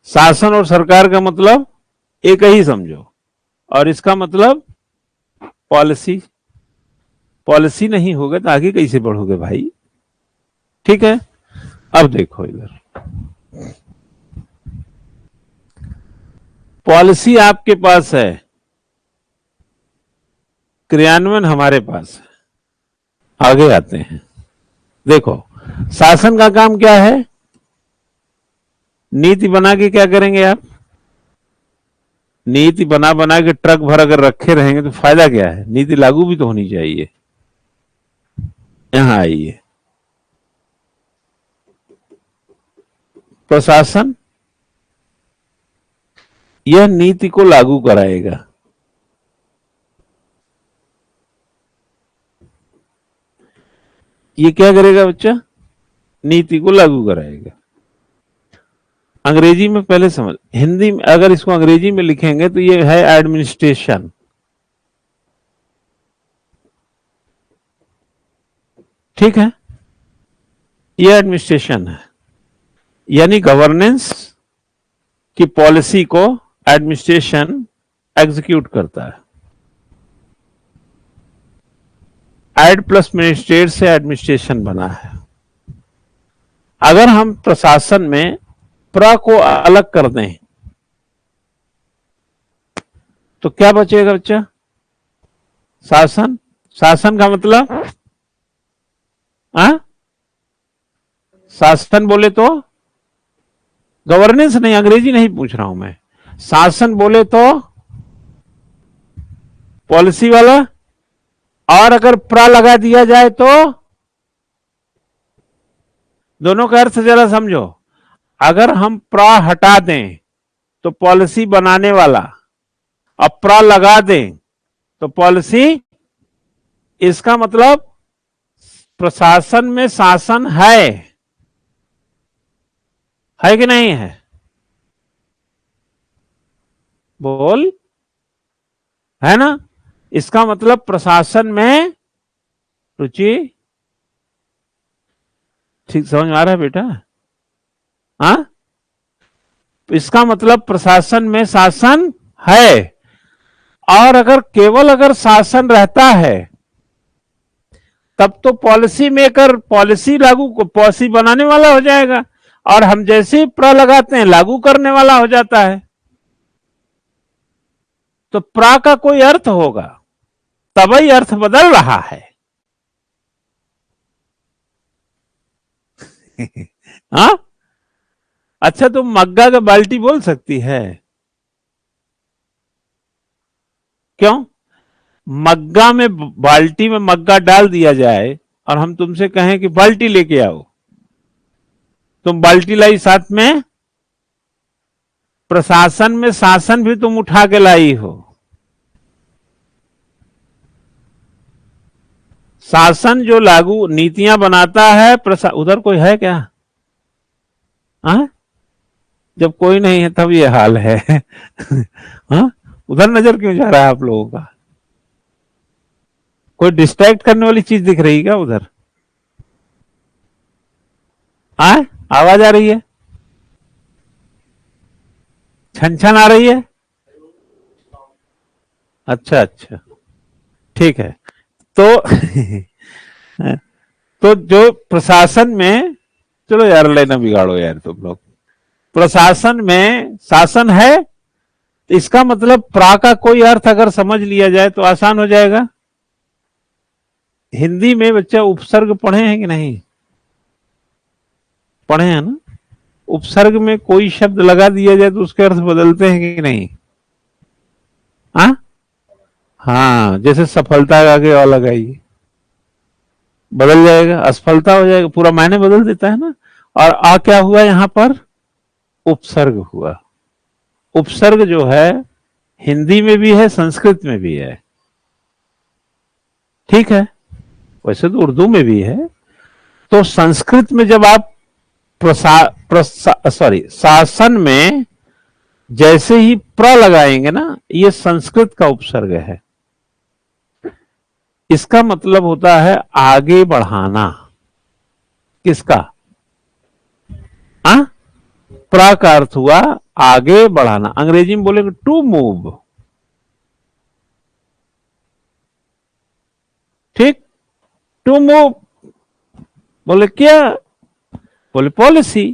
शासन और सरकार का मतलब एक ही समझो, और इसका मतलब पॉलिसी। पॉलिसी नहीं होगा तो आगे कैसे बढ़ोगे भाई? ठीक है, अब देखो इधर, पॉलिसी आपके पास है, क्रियान्वयन हमारे पास है। आगे आते हैं, देखो शासन का काम क्या है? नीति बना के क्या करेंगे आप? नीति बना बना के ट्रक भर अगर रखे रहेंगे तो फायदा क्या है? नीति लागू भी तो होनी चाहिए। यहां आइए, प्रशासन यह नीति को लागू कराएगा। ये क्या करेगा बच्चा? नीति को लागू कराएगा। अंग्रेजी में पहले समझ, हिंदी में अगर इसको अंग्रेजी में लिखेंगे तो ये है एडमिनिस्ट्रेशन। ठीक है, ये एडमिनिस्ट्रेशन है, यानी गवर्नेंस की पॉलिसी को एडमिनिस्ट्रेशन एग्जीक्यूट करता है। एड प्लस मिनिस्ट्रेट से एडमिनिस्ट्रेशन बना है। अगर हम प्रशासन में प्र को अलग कर दें तो क्या बचेगा बच्चा? शासन। शासन का मतलब शासन बोले तो गवर्नेंस नहीं, अंग्रेजी नहीं पूछ रहा हूं मैं। शासन बोले तो पॉलिसी वाला, और अगर प्र लगा दिया जाए तो दोनों का अर्थ जरा समझो। अगर हम प्र हटा दें तो पॉलिसी बनाने वाला, अब प्र लगा दें तो पॉलिसी। इसका मतलब प्रशासन में शासन है कि नहीं है? बोल, है ना? इसका मतलब प्रशासन में, रुचि ठीक समझ में आ रहा है बेटा? हाँ, इसका मतलब प्रशासन में शासन है, और अगर केवल अगर शासन रहता है तब तो पॉलिसी मेकर पॉलिसी लागू पॉलिसी बनाने वाला हो जाएगा, और हम जैसे ही प्र लगाते हैं लागू करने वाला हो जाता है। तो प्र का कोई अर्थ होगा, तभी अर्थ बदल रहा है। हाँ, अच्छा, तुम मग्गा का बाल्टी बोल सकती है? क्यों? मग्गा में, बाल्टी में मग्गा डाल दिया जाए और हम तुमसे कहें कि बाल्टी लेके आओ, तुम बाल्टी लाई, साथ में प्रशासन में शासन भी तुम उठा के लाई हो। शासन जो लागू नीतियां बनाता है, उधर कोई है क्या? हाँ, जब कोई नहीं है तब ये हाल है। हाँ, उधर नजर क्यों जा रहा है आप लोगों का? कोई डिस्ट्रैक्ट करने वाली चीज दिख रही है क्या उधर? आवाज आ रही है? छन छन आ रही है? अच्छा अच्छा, ठीक है। तो तो जो प्रशासन में, चलो यार लेना बिगाड़ो यार तुम लोग, प्रशासन में शासन है, तो इसका मतलब प्रा का कोई अर्थ अगर समझ लिया जाए तो आसान हो जाएगा। हिंदी में बच्चा उपसर्ग पढ़े हैं कि नहीं? पढ़े हैं ना? उपसर्ग में कोई शब्द लगा दिया जाए तो उसके अर्थ बदलते हैं कि नहीं? हाँ, जैसे सफलता का आगे और लगाइए, बदल जाएगा, असफलता हो जाएगा, पूरा मायने बदल देता है ना। और आ क्या हुआ यहां पर? उपसर्ग हुआ। उपसर्ग जो है हिंदी में भी है, संस्कृत में भी है। ठीक है, वैसे तो उर्दू में भी है। तो संस्कृत में जब आप शासन में जैसे ही प्र लगाएंगे ना, ये संस्कृत का उपसर्ग है। इसका मतलब होता है आगे बढ़ाना। किसका? प्र का अर्थ हुआ आगे बढ़ाना, अंग्रेजी में बोलेंगे टू मूव। ठीक, टू मूव बोले क्या, बोले पॉलिसी।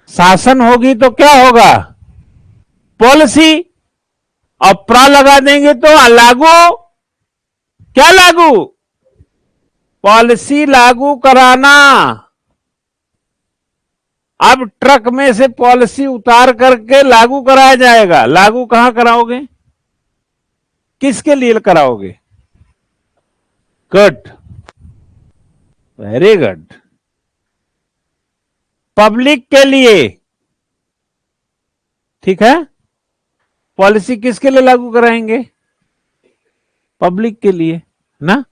शासन होगी तो क्या होगा, पॉलिसी। और प्रा लगा देंगे तो लागू, क्या लागू, पॉलिसी लागू कराना। अब ट्रक में से पॉलिसी उतार करके लागू कराया जाएगा। लागू कहां कराओगे, किसके लिए कराओगे, गुड, वेरी गुड, पब्लिक के लिए। ठीक है, पॉलिसी किसके लिए लागू कराएंगे, पब्लिक के लिए ना।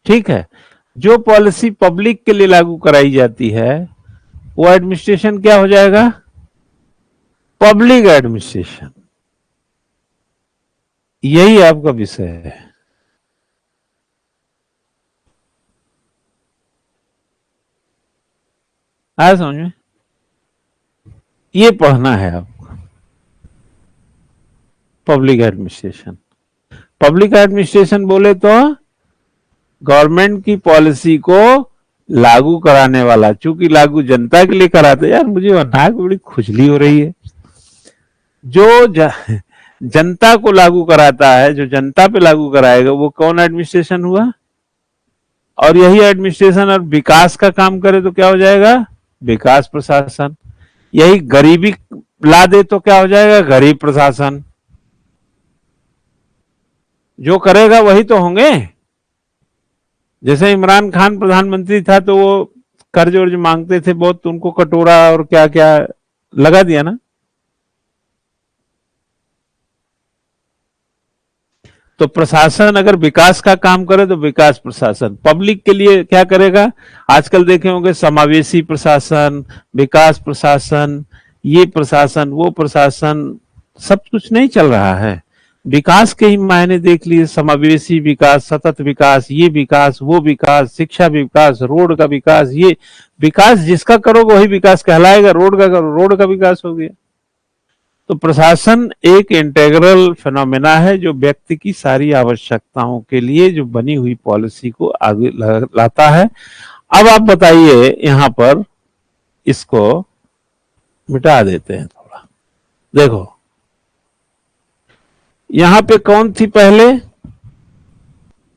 ठीक है, जो पॉलिसी पब्लिक के लिए लागू कराई जाती है वो एडमिनिस्ट्रेशन क्या हो जाएगा, पब्लिक एडमिनिस्ट्रेशन। यही आपका विषय है। आया समझ में, ये पढ़ना है आपको, पब्लिक एडमिनिस्ट्रेशन। पब्लिक एडमिनिस्ट्रेशन बोले तो गवर्नमेंट की पॉलिसी को लागू कराने वाला, चूंकि लागू जनता के लिए कराते। यार मुझे नाक बड़ी खुजली हो रही है। जो जनता को लागू कराता है, जो जनता पे लागू कराएगा, वो कौन एडमिनिस्ट्रेशन हुआ। और यही एडमिनिस्ट्रेशन और विकास का काम करे तो क्या हो जाएगा, विकास प्रशासन। यही गरीबी ला दे तो क्या हो जाएगा, गरीब प्रशासन। जो करेगा वही तो होंगे। जैसे इमरान खान प्रधानमंत्री था तो वो कर्ज वर्ज मांगते थे बहुत, तो उनको कटोरा और क्या क्या लगा दिया ना। तो प्रशासन अगर विकास का काम करे तो विकास प्रशासन। पब्लिक के लिए क्या करेगा, आजकल देखे होंगे समावेशी प्रशासन, विकास प्रशासन, ये प्रशासन वो प्रशासन, सब कुछ नहीं चल रहा है। विकास के ही मायने देख लिए, समावेशी विकास, सतत विकास, ये विकास वो विकास, शिक्षा विकास, रोड का विकास। ये विकास जिसका करोगे वही विकास कहलाएगा। रोड का करो, रोड का विकास हो गया। तो प्रशासन एक इंटेग्रल फिनोमेना है जो व्यक्ति की सारी आवश्यकताओं के लिए जो बनी हुई पॉलिसी को आगे लाता है। अब आप बताइए, यहां पर इसको मिटा देते हैं थोड़ा। देखो यहां पे कौन थी पहले,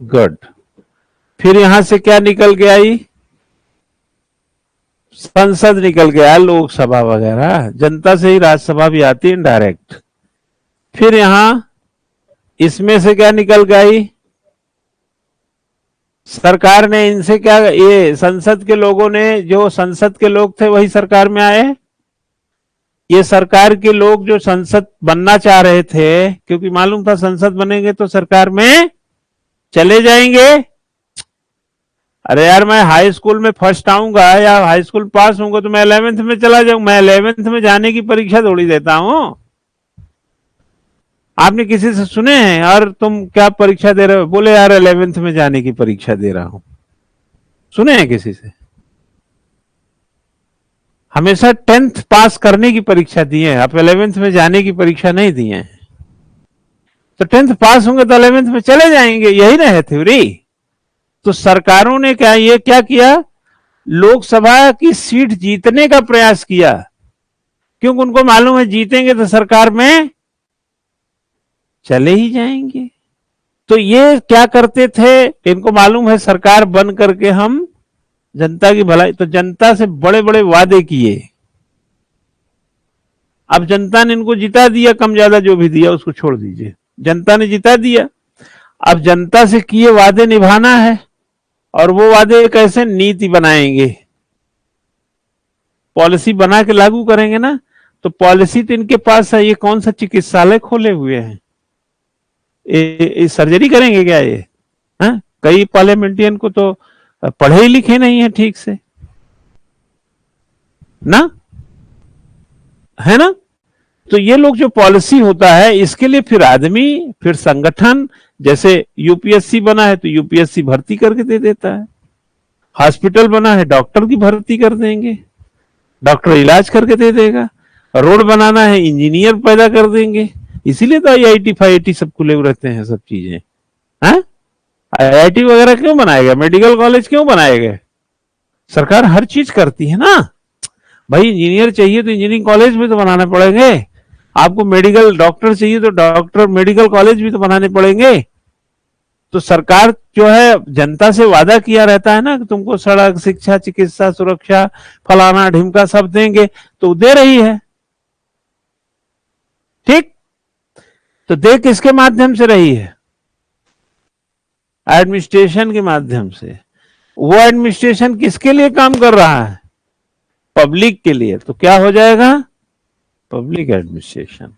गुड। फिर यहां से क्या निकल के आई, संसद निकल के आया, लोकसभा वगैरह। जनता से ही राज्यसभा भी आती है इनडायरेक्ट। फिर यहां इसमें से क्या निकल के आई, सरकार ने इनसे क्या, ये संसद के लोगों ने, जो संसद के लोग थे वही सरकार में आए। ये सरकार के लोग जो संसद बनना चाह रहे थे, क्योंकि मालूम था संसद बनेंगे तो सरकार में चले जाएंगे। अरे यार मैं हाई स्कूल में फर्स्ट आऊंगा या हाई स्कूल पास होऊंगा तो मैं 11th में चला जाऊंगा। मैं 11th में जाने की परीक्षा थोड़ी देता हूं। आपने किसी से सुने हैं और तुम क्या परीक्षा दे रहे हो, बोले यार 11th में जाने की परीक्षा दे रहा हूं, सुने हैं किसी से। हमेशा 10th पास करने की परीक्षा दी है, आप 11th में जाने की परीक्षा नहीं दी है। तो 10th पास होंगे तो 11th में चले जाएंगे, यही ना है थ्योरी। तो सरकारों ने क्या ये क्या किया, लोकसभा की सीट जीतने का प्रयास किया, क्योंकि उनको मालूम है जीतेंगे तो सरकार में चले ही जाएंगे। तो ये क्या करते थे, इनको मालूम है सरकार बन करके हम जनता की भलाई, तो जनता से बड़े बड़े वादे किए। अब जनता ने इनको जिता दिया, कम ज्यादा जो भी दिया उसको छोड़ दीजिए, जनता ने जिता दिया। अब जनता से किए वादे निभाना है, और वो वादे कैसे, नीति बनाएंगे, पॉलिसी बना के लागू करेंगे ना। तो पॉलिसी तो इनके पास है। ये कौन सा चिकित्सालय खोले हुए हैं, सर्जरी करेंगे क्या ये, है? कई पार्लियामेंटियन को तो पढ़े ही लिखे नहीं है ठीक से ना, है ना। तो ये लोग जो पॉलिसी होता है इसके लिए फिर आदमी, फिर संगठन, जैसे यूपीएससी बना है तो यूपीएससी भर्ती करके दे देता है, हॉस्पिटल बना है डॉक्टर की भर्ती कर देंगे, डॉक्टर इलाज करके दे देगा। रोड बनाना है, इंजीनियर पैदा कर देंगे। इसीलिए तो आईआईटी फाईआईटी सब खुले हुए रहते हैं, सब चीजें। हाँ, आईआईटी वगैरह क्यों बनाएगा, मेडिकल कॉलेज क्यों बनाएगा? सरकार हर चीज करती है ना भाई। इंजीनियर चाहिए तो इंजीनियरिंग कॉलेज भी तो बनाने पड़ेंगे। आपको मेडिकल डॉक्टर चाहिए तो डॉक्टर मेडिकल कॉलेज भी तो बनाने पड़ेंगे। तो सरकार जो है जनता से वादा किया रहता है ना कि तुमको सड़क, शिक्षा, चिकित्सा, सुरक्षा, फलाना ढिमका सब देंगे, तो दे रही है। ठीक, तो दे किसके माध्यम से रही है? एडमिनिस्ट्रेशन के माध्यम से। वो एडमिनिस्ट्रेशन किसके लिए काम कर रहा है? पब्लिक के लिए। तो क्या हो जाएगा? Public administration.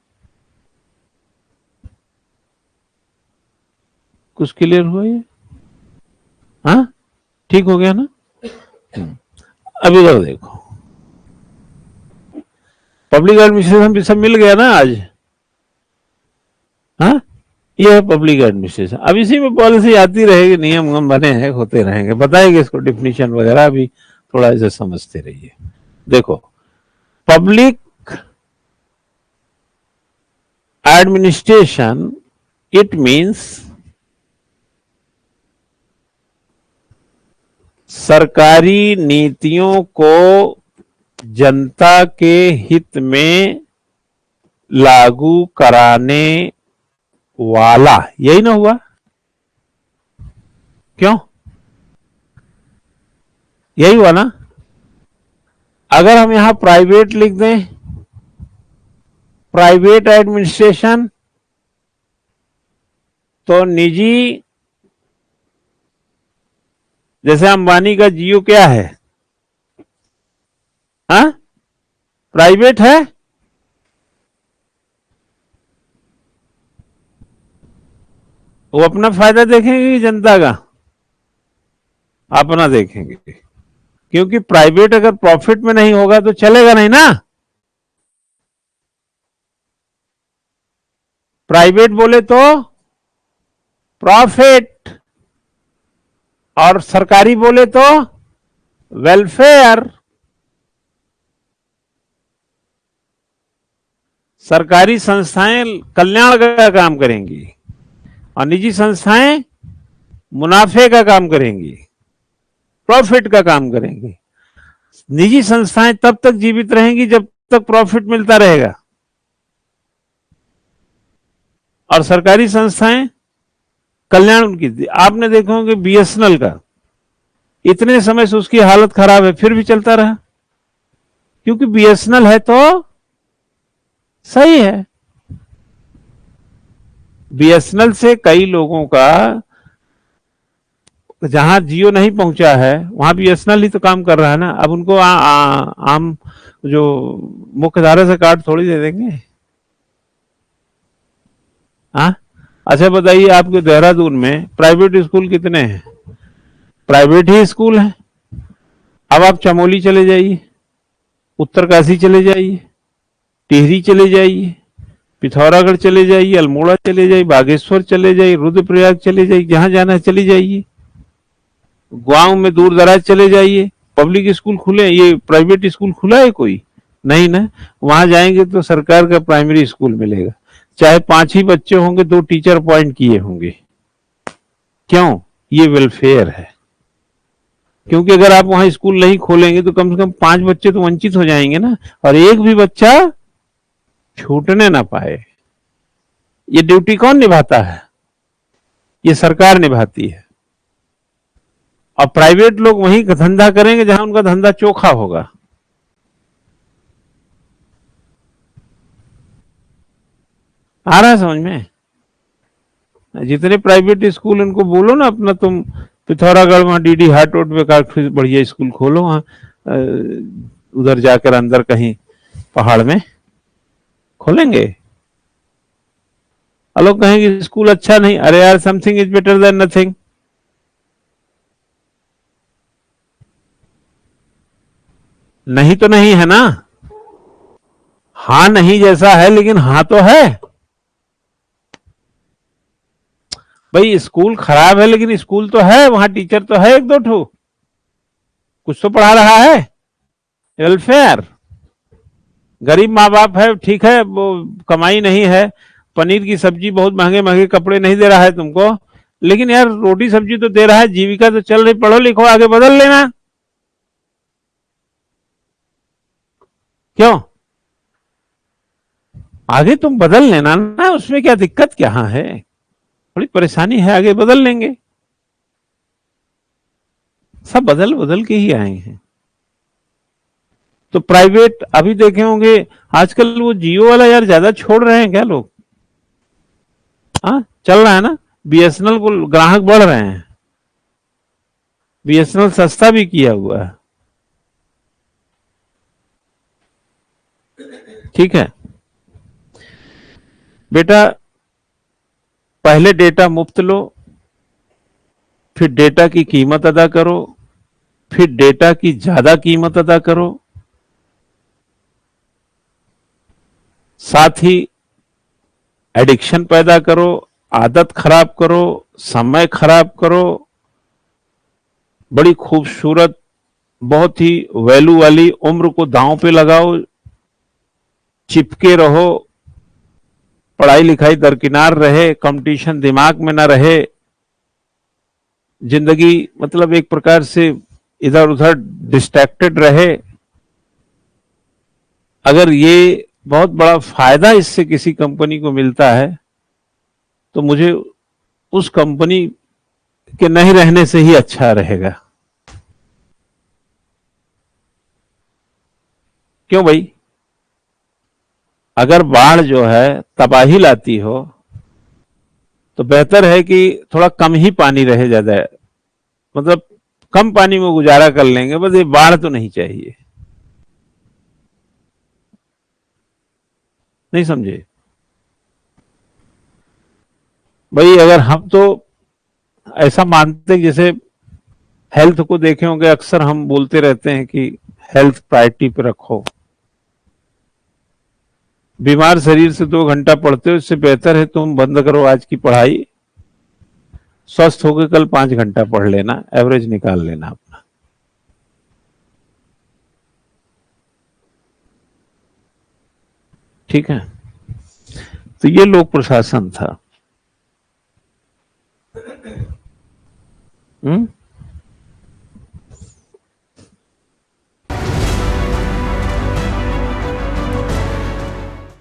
कुछ क्लियर हुआ ये? हाँ, ठीक हो गया ना? अब इधर देखो, पब्लिक एडमिनिस्ट्रेशन भी सब मिल गया ना आज। हाँ, ये है पब्लिक एडमिनिस्ट्रेशन। अब इसी में पॉलिसी आती रहेगी, नियम हम बने हैं, होते रहेंगे, बताएंगे इसको डिफिनीशन वगैरह भी, थोड़ा इसे समझते रहिए। देखो, पब्लिक एडमिनिस्ट्रेशन, इट मीन्स सरकारी नीतियों को जनता के हित में लागू कराने वाला। यही ना हुआ? क्यों? यही हुआ ना? अगर हम यहां प्राइवेट लिख दें, प्राइवेट एडमिनिस्ट्रेशन, तो निजी, जैसे अंबानी का जियो क्या है? हाँ, प्राइवेट है। वो अपना फायदा देखेंगे कि जनता का? अपना देखेंगे, क्योंकि प्राइवेट अगर प्रॉफिट में नहीं होगा तो चलेगा नहीं ना। प्राइवेट बोले तो प्रॉफिट, और सरकारी बोले तो वेलफेयर। सरकारी संस्थाएं कल्याण का काम करेंगी और निजी संस्थाएं मुनाफे का काम करेंगी, प्रॉफिट का काम करेंगी। निजी संस्थाएं तब तक जीवित रहेंगी जब तक प्रॉफिट मिलता रहेगा, और सरकारी संस्थाएं कल्याण उनकी। आपने देखा होगा बीएसएनएल का इतने समय से उसकी हालत खराब है, फिर भी चलता रहा, क्योंकि बीएसएनएल है तो सही है। बीएसएनएल से कई लोगों का, जहां जियो नहीं पहुंचा है वहां बीएसएनएल ही तो काम कर रहा है ना। अब उनको आम जो मुख्य धारा से कार्ड थोड़ी दे देंगे। हाँ, अच्छा बताइए, आपके देहरादून में प्राइवेट स्कूल कितने हैं? प्राइवेट ही स्कूल है। अब आप चमोली चले जाइए, उत्तरकाशी चले जाइए, टिहरी चले जाइए, पिथौरागढ़ चले जाइए, अल्मोड़ा चले जाइए, बागेश्वर चले जाइए, रुद्रप्रयाग चले जाइए, जहां जाना है चली जाइए। गांव में दूर दराज चले जाइए, पब्लिक स्कूल खुले, ये प्राइवेट स्कूल खुला है कोई? नहीं ना। वहां जाएंगे तो सरकार का प्राइमरी स्कूल मिलेगा, चाहे 5 ही बच्चे होंगे, 2 टीचर अपॉइंट किए होंगे। क्यों? ये वेलफेयर है। क्योंकि अगर आप वहां स्कूल नहीं खोलेंगे तो कम से कम 5 बच्चे तो वंचित हो जाएंगे ना, और एक भी बच्चा छूटने ना पाए। ये ड्यूटी कौन निभाता है? ये सरकार निभाती है। और प्राइवेट लोग वहीं धंधा करेंगे जहां उनका धंधा चोखा होगा। आ रहा है समझ में? जितने प्राइवेट स्कूल, उनको बोलो ना अपना, तुम पिथौरागढ़ में डीडी हाट रोड पे काफी बढ़िया स्कूल खोलो, वहां उधर जाकर अंदर कहीं पहाड़ में खोलेंगे। लोग कहेंगे स्कूल अच्छा नहीं। अरे यार, something is better than nothing. नहीं तो नहीं है ना। हाँ नहीं जैसा है, लेकिन हाँ तो है भाई। स्कूल खराब है लेकिन स्कूल तो है, वहां टीचर तो है 1-2 ठो, कुछ तो पढ़ा रहा है। वेलफेयर। गरीब माँ बाप है, ठीक है, वो कमाई नहीं है, पनीर की सब्जी बहुत महंगे महंगे कपड़े नहीं दे रहा है तुमको, लेकिन यार रोटी सब्जी तो दे रहा है, जीविका तो चल रही, पढ़ो लिखो आगे बदल लेना। क्यों? आगे तुम बदल लेना ना, उसमें क्या दिक्कत क्या है, थोड़ी परेशानी है, आगे बदल लेंगे। सब बदल बदल के ही आए हैं। तो प्राइवेट अभी देखे होंगे, आजकल वो जियो वाला यार ज्यादा छोड़ रहे हैं क्या लोग? हाँ, चल रहा है ना, बीएसएनएल को ग्राहक बढ़ रहे हैं, बीएसएनएल सस्ता भी किया हुआ है। ठीक है बेटा, पहले डेटा मुफ्त लो, फिर डेटा की कीमत अदा करो, फिर डेटा की ज्यादा कीमत अदा करो, साथ ही एडिक्शन पैदा करो, आदत खराब करो, समय खराब करो, बड़ी खूबसूरत, बहुत ही वैल्यू वाली उम्र को दांव पे लगाओ, चिपके रहो, पढ़ाई लिखाई दरकिनार रहे, कंपटीशन दिमाग में ना रहे, जिंदगी मतलब एक प्रकार से इधर उधर डिस्ट्रैक्टेड रहे। अगर ये बहुत बड़ा फायदा इससे किसी कंपनी को मिलता है, तो मुझे उस कंपनी के नहीं रहने से ही अच्छा रहेगा। क्यों भाई? अगर बाढ़ जो है तबाही लाती हो, तो बेहतर है कि थोड़ा कम ही पानी रहे, ज्यादा मतलब कम पानी में गुजारा कर लेंगे, बस ये बाढ़ तो नहीं चाहिए। नहीं समझे भाई? अगर हम तो ऐसा मानते हैं, जैसे हेल्थ को देखे होंगे, अक्सर हम बोलते रहते हैं कि हेल्थ प्रायोरिटी पे रखो, बीमार शरीर से 2 घंटा पढ़ते हो, इससे बेहतर है तुम बंद करो आज की पढ़ाई, स्वस्थ होकर कल 5 घंटा पढ़ लेना, एवरेज निकाल लेना अपना। ठीक है, तो ये लोक प्रशासन था।